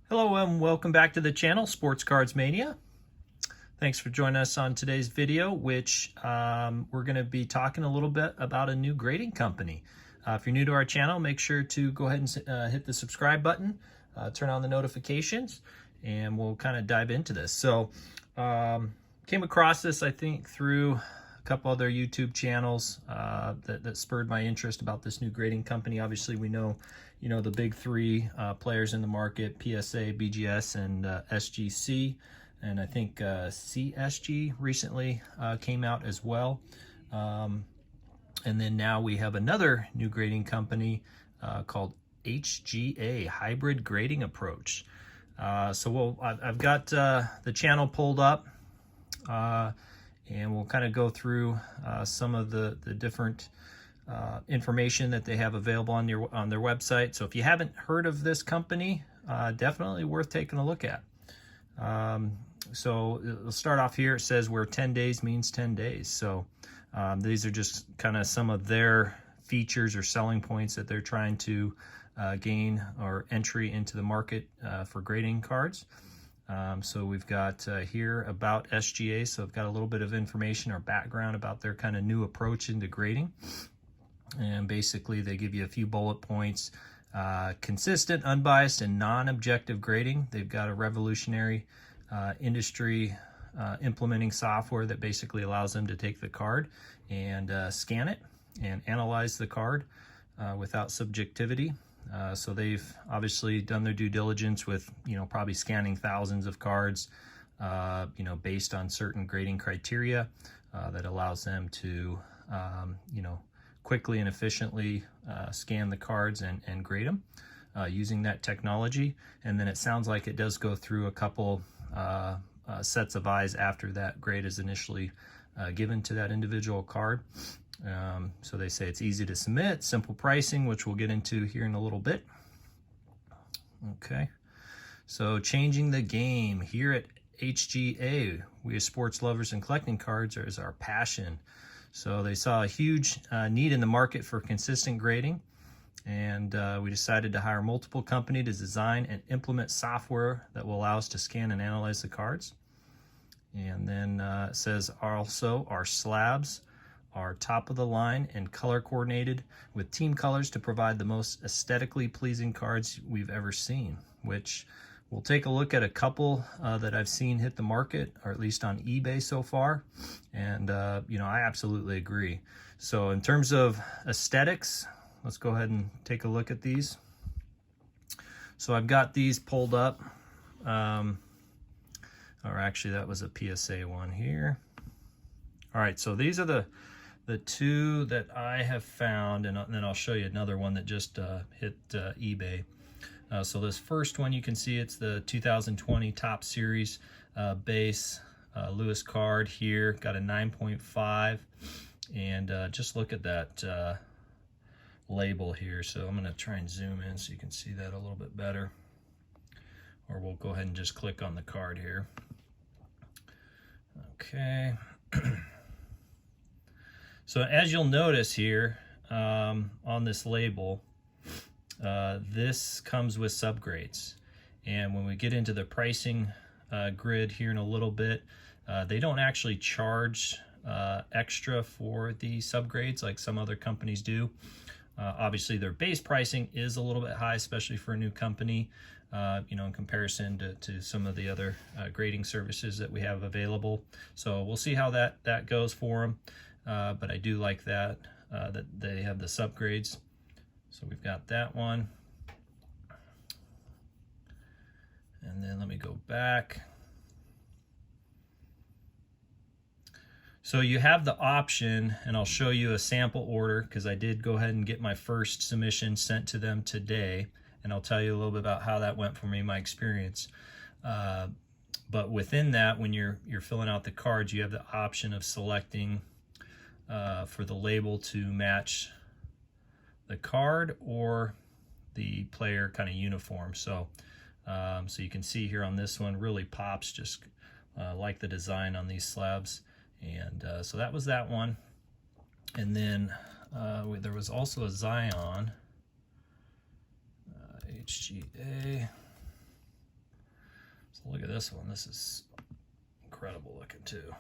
Hello and welcome back to the channel, Sports Cards Mania. Thanks for joining us on today's video, which we're going to be talking a little bit about a new grading company. If you're new to our channel, make sure to go ahead and hit the subscribe button, turn on the notifications, and we'll kind of dive into this. So, came across this, I think, through a couple other YouTube channels that spurred my interest about this new grading company. Obviously, we know, the big three players in the market: PSA, BGS, and SGC. And I think CSG recently came out as well. And then now we have another new grading company called HGA, Hybrid Grading Approach. So I've got the channel pulled up, and we'll kind of go through some of the different information that they have available on their website. So if you haven't heard of this company, definitely worth taking a look at. So we'll start off here. It says where 10 days means 10 days. So these are just kind of some of their features or selling points that they're trying to gain or entry into the market for grading cards. So we've got here about SGA. So I've got a little bit of information or background about their kind of new approach into grading. And basically they give you a few bullet points. Consistent, unbiased, and non-objective grading. They've got a revolutionary industry implementing software that basically allows them to take the card and scan it and analyze the card without subjectivity. So they've obviously done their due diligence with, probably scanning thousands of cards, based on certain grading criteria that allows them to, quickly and efficiently scan the cards and grade them using that technology. And then it sounds like it does go through a couple sets of eyes after that grade is initially given to that individual card. So they say it's easy to submit, simple pricing, which we'll get into here in a little bit. Okay, so changing the game here at HGA. We as sports lovers and collecting cards is our passion. So they saw a huge need in the market for consistent grading, and we decided to hire multiple companies to design and implement software that will allow us to scan and analyze the cards. And then it says also our slabs are top of the line and color coordinated with team colors to provide the most aesthetically pleasing cards we've ever seen, which we'll take a look at a couple that I've seen hit the market, or at least on eBay so far. And, I absolutely agree. So in terms of aesthetics, let's go ahead and take a look at these. So I've got these pulled up. Or actually, that was a PSA one here. All right, so these are the two that I have found, and then I'll show you another one that just hit eBay. So this first one, you can see it's the 2020 Top Series base Lewis card here. Got a 9.5, and just look at that label here. So I'm going to try and zoom in so you can see that a little bit better. Or we'll go ahead and just click on the card here. Okay. So as you'll notice here on this label, this comes with subgrades. And when we get into the pricing grid here in a little bit, they don't actually charge extra for the subgrades like some other companies do. Obviously their base pricing is a little bit high, especially for a new company, in comparison to some of the other grading services that we have available. So we'll see how that goes for them. But I do like that they have the subgrades. So we've got that one. And then let me go back. So you have the option, and I'll show you a sample order because I did go ahead and get my first submission sent to them today. And I'll tell you a little bit about how that went for me, my experience. But within that, when you're filling out the cards, you have the option of selecting for the label to match the card or the player kind of uniform. So so you can see here on this one, really pops, just like the design on these slabs. And so that was that one. And then there was also a Zion HGA. So look at this one. This is incredible looking too.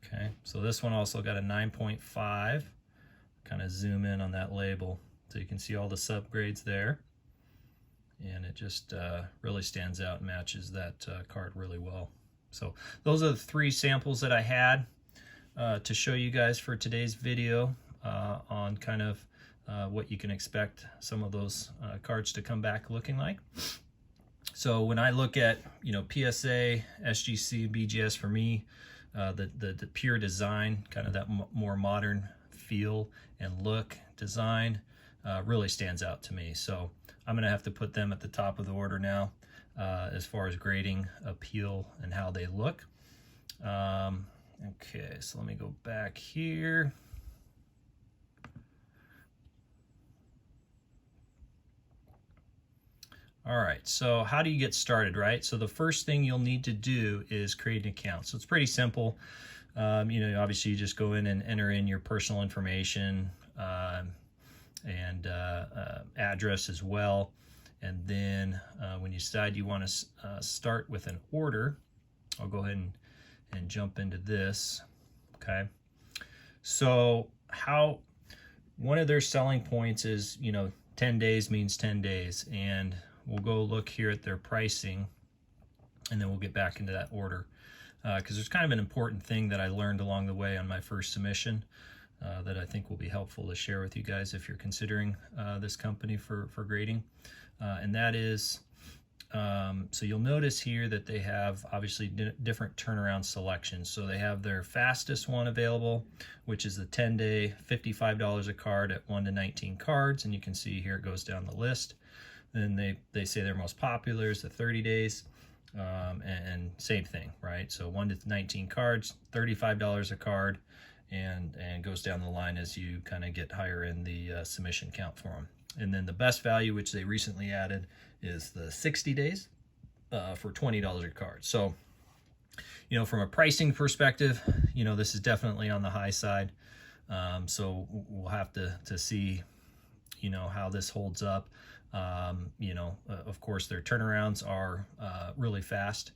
Okay, so this one also got a 9.5. Kind of zoom in on that label so you can see all the subgrades there. And it just really stands out and matches that card really well. So those are the 3 samples that I had to show you guys for today's video on kind of what you can expect some of those cards to come back looking like. So when I look at, you know, PSA, SGC, BGS, for me, the pure design, kind of that more modern feel and look design really stands out to me. So I'm gonna have to put them at the top of the order now as far as grading, appeal, and how they look. Okay, so let me go back here. All right, so how do you get started, right? So the first thing you'll need to do is create an account. So it's pretty simple. You know, obviously you just go in and enter in your personal information and address as well. And then when you decide you want to start with an order, I'll go ahead and jump into this, okay? So one of their selling points is, you know, 10 days means 10 days. And we'll go look here at their pricing, and then we'll get back into that order. Because there's kind of an important thing that I learned along the way on my first submission that I think will be helpful to share with you guys if you're considering this company for grading. And that is, so you'll notice here that they have obviously different turnaround selections. So they have their fastest one available, which is the 10-day, $55 a card at 1 to 19 cards. And you can see here it goes down the list. Then they say their most popular is the 30 days. And same thing, right? So 1 to 19 cards, $35 a card, and goes down the line as you kind of get higher in the submission count for them. And then the best value, which they recently added, is the 60 days for $20 a card. So, you know, from a pricing perspective, you know, this is definitely on the high side. So we'll have to see, you know, how this holds up. You know, of course, their turnarounds are really fast,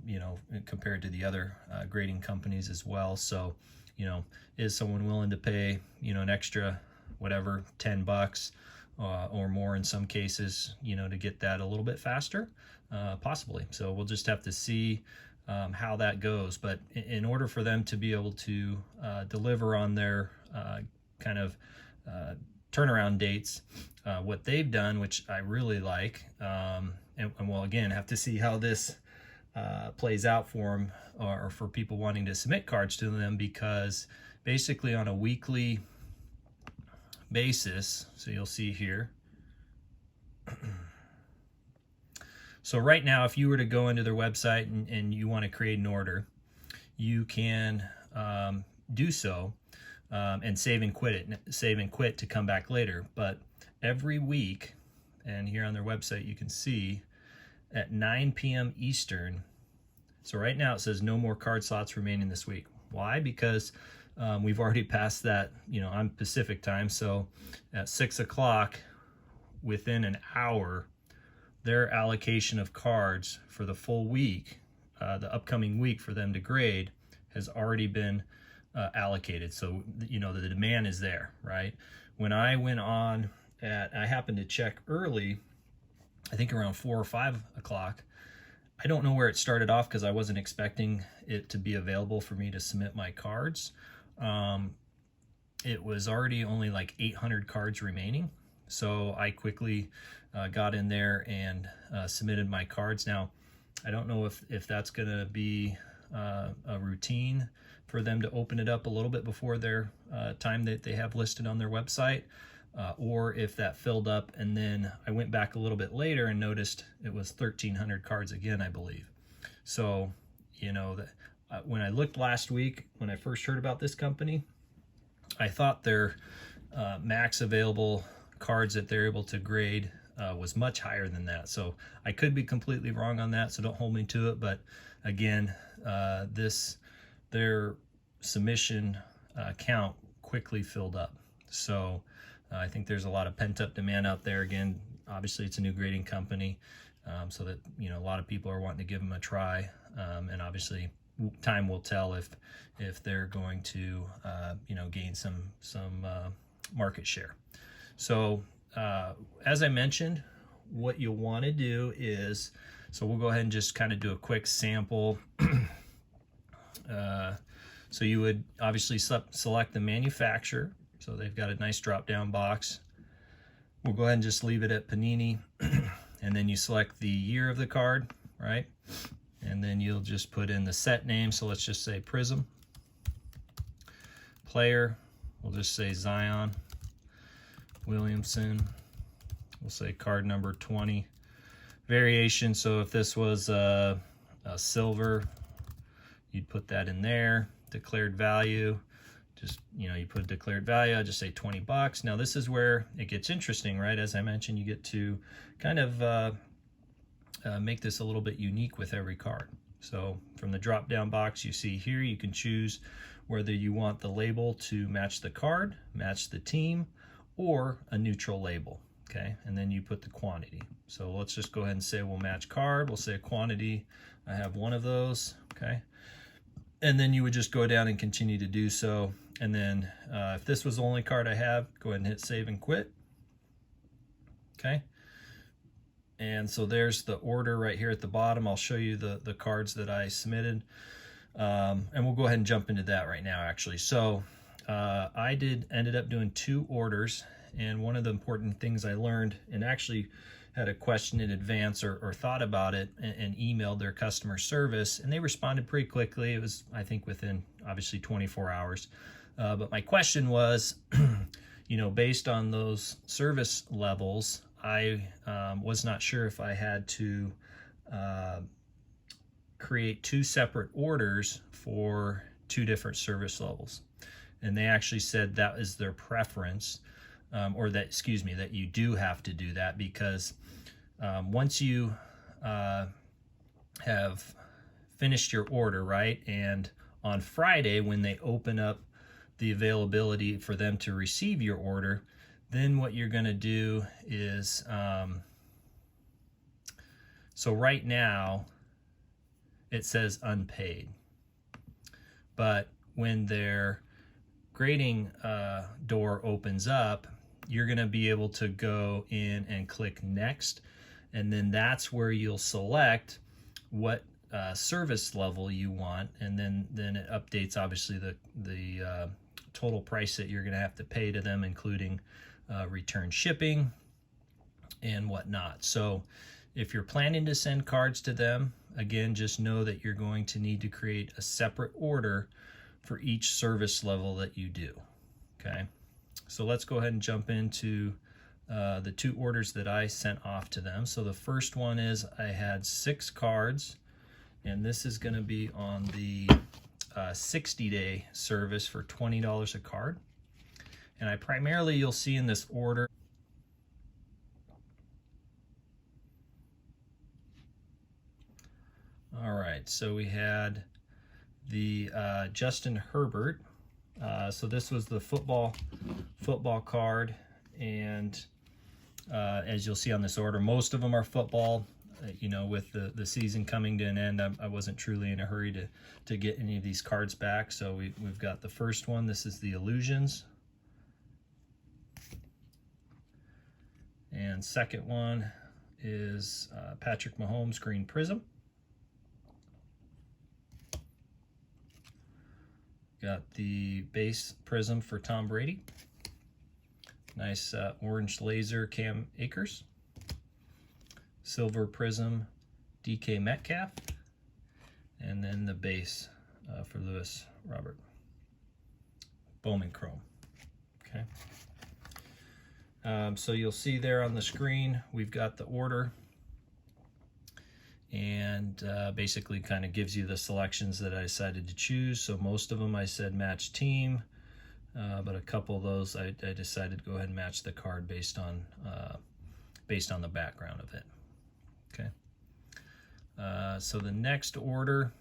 you know, compared to the other grading companies as well. So, you know, is someone willing to pay, you know, an extra, whatever, $10 or more in some cases, you know, to get that a little bit faster? Possibly. So we'll just have to see how that goes. But in order for them to be able to deliver on their kind of turnaround dates, what they've done, which I really like, and we'll again have to see how this plays out for them or for people wanting to submit cards to them, because basically on a weekly basis, so you'll see here, so right now if you were to go into their website and you want to create an order, you can do so and save and quit to come back later. But every week, and here on their website you can see at 9 p.m. Eastern, so right now it says no more card slots remaining this week. Why? Because we've already passed that, you know, on Pacific time. So at 6 o'clock, within an hour, their allocation of cards for the full week, the upcoming week for them to grade, has already been allocated. So, you know, the demand is there, right? When I went on I happened to check early, I think around 4 or 5 o'clock. I don't know where it started off because I wasn't expecting it to be available for me to submit my cards. It was already only like 800 cards remaining. So I quickly got in there and submitted my cards. Now, I don't know if that's going to be a routine for them to open it up a little bit before their time that they have listed on their website, or if that filled up. And then I went back a little bit later and noticed it was 1,300 cards again, I believe. So, you know, when I looked last week, when I first heard about this company, I thought their max available cards that they're able to grade was much higher than that. So I could be completely wrong on that, so don't hold me to it. But again, their submission count quickly filled up. So I think there's a lot of pent-up demand out there. Again, obviously it's a new grading company. so that, you know, a lot of people are wanting to give them a try, and obviously time will tell if they're going to you know, gain some market share. So as I mentioned, what you'll want to do is, so we'll go ahead and just kind of do a quick sample. So you would obviously select the manufacturer. So they've got a nice drop down box. We'll go ahead and just leave it at Panini. And then you select the year of the card, right? And then you'll just put in the set name. So let's just say Prism. Player, we'll just say Zion Williamson. We'll say card number 20. Variation, so if this was a silver, you'd put that in there. Declared value, just, you know, you put a declared value, I'll just say 20 bucks. Now this is where it gets interesting, right? As I mentioned, you get to kind of make this a little bit unique with every card. So from the drop down box you see here, you can choose whether you want the label to match the card, match the team, or a neutral label, okay? And then you put the quantity. So let's just go ahead and say we'll match card. We'll say quantity, I have one of those, okay? And then you would just go down and continue to do so. And then if this was the only card I have, go ahead and hit save and quit. Okay. And so there's the order right here at the bottom. I'll show you the cards that I submitted. And we'll go ahead and jump into that right now, actually. So I ended up doing 2 orders. And one of the important things I learned, and actually had a question in advance or thought about it and emailed their customer service, and they responded pretty quickly. It was, I think, within obviously 24 hours. But my question was, you know, based on those service levels, I was not sure if I had to create 2 separate orders for 2 different service levels. And they actually said that is their preference, or that, excuse me, that you do have to do that, because once you have finished your order, right, and on Friday when they open up the availability for them to receive your order, then what you're going to do is, so right now it says unpaid, but when their grading door opens up, you're going to be able to go in and click next, and then that's where you'll select what service level you want, and then it updates obviously the total price that you're going to have to pay to them, including return shipping and whatnot. So if you're planning to send cards to them, again, just know that you're going to need to create a separate order for each service level that you do. Okay, so let's go ahead and jump into the 2 orders that I sent off to them. So the first one is I had 6 cards, and this is going to be on the 60-day service for $20 a card. And I primarily, you'll see in this order, all right, so we had the Justin Herbert. So this was the football card, and as you'll see on this order, most of them are football. You know, with the season coming to an end, I wasn't truly in a hurry to get any of these cards back. So we've got the first one. This is the Illusions. And second one is Patrick Mahomes Green Prism. Got the base prism for Tom Brady. Nice orange laser Cam Akers. Silver prism DK Metcalf. And then the base for Lewis Robert. Bowman Chrome. Okay. So you'll see there on the screen, we've got the order, and basically kind of gives you the selections that I decided to choose. So most of them I said match team, but a couple of those I decided to go ahead and match the card based on the background of it. Okay. So the next order,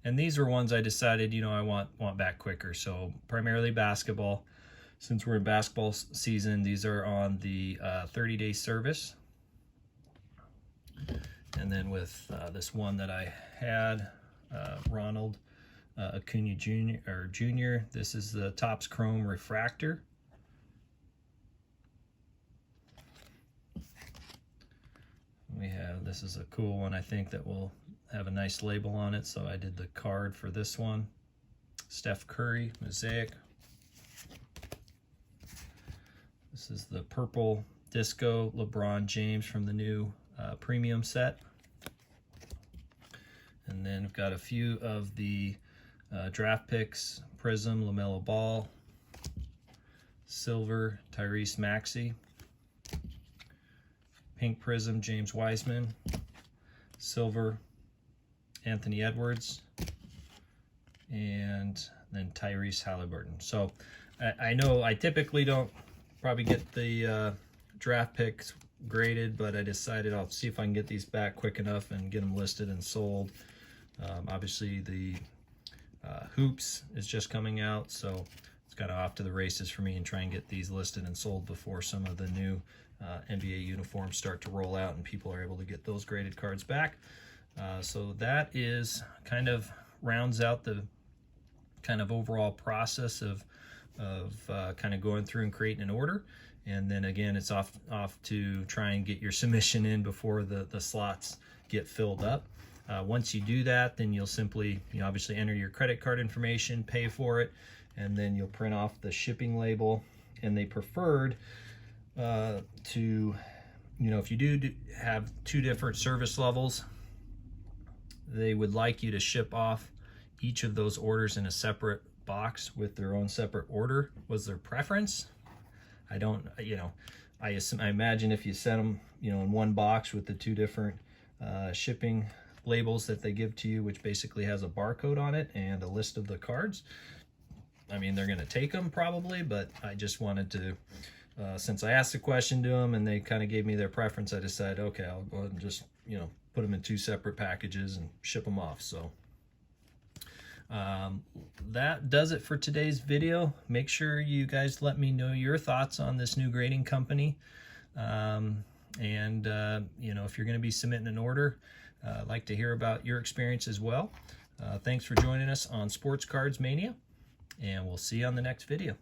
and these were ones I decided, you know, I want back quicker. So primarily basketball. Since we're in basketball season, these are on the 30-day service. And then with this one that I had, Ronald Acuna Jr., this is the Topps Chrome Refractor. This is a cool one, I think, that will have a nice label on it, so I did the card for this one. Steph Curry, Mosaic. This is the purple disco LeBron James from the new premium set. And then I've got a few of the draft picks, Prism, LaMelo Ball, silver, Tyrese Maxey, pink Prism, James Wiseman, silver, Anthony Edwards, and then Tyrese Halliburton. So I know I typically don't probably get the draft picks graded, but I decided I'll see if I can get these back quick enough and get them listed and sold. Obviously the hoops is just coming out, so it's got off to the races for me and try and get these listed and sold before some of the new NBA uniforms start to roll out and people are able to get those graded cards back. So that is kind of rounds out the kind of overall process of kind of going through and creating an order. And then again, it's off to try and get your submission in before the slots get filled up. Once you do that, then you'll simply, obviously enter your credit card information, pay for it, and then you'll print off the shipping label. And they preferred to, if you do have two different service levels, they would like you to ship off each of those orders in a separate box with their own separate order. Was their preference? I don't, I imagine if you sent them, in one box with the two different shipping labels that they give to you, which basically has a barcode on it and a list of the cards, I mean, they're going to take them probably, but I just wanted to, since I asked the question to them and they kind of gave me their preference, I decided, okay, I'll go ahead and just, put them in two separate packages and ship them off. So that does it for today's video. Make sure you guys let me know your thoughts on this new grading company. If you're going to be submitting an order, I'd like to hear about your experience as well. Thanks for joining us on Sports Cards Mania, and we'll see you on the next video.